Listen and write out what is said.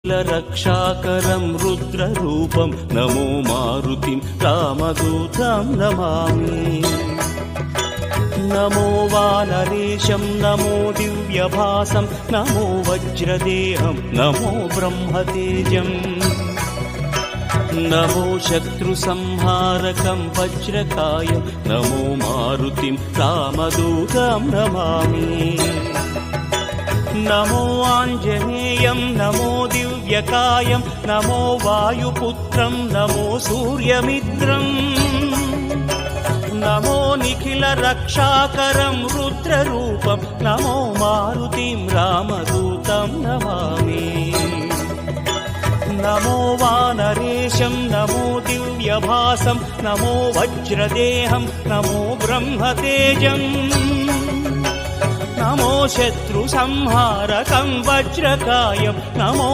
रक्षाकरं रुद्ररूपं नमो मारुतिं रामदूतं Namami. नमो वानरेशं नमो दिव्यभासं नमो वज्रदेहं नमो ब्रह्मतेजम्। नमो शत्रुसंहारकं वज्रकायं नमो मारुतिं रामदूतं Namami. नमो आञ्जनेयं नमो दिव्यकायं नमो वायुपुत्रं नमो सूर्यमित्रम्। नमो निखिलरक्षाकरं रुद्ररूपं नमो मारुतिं रामदूतं Namami. नमो वानरेशं नमो दिव्यभासं नमो वज्रदेहं नमो ब्रह्मतेजम्। नमो शत्रुसंहारकं वज्रकायं नमो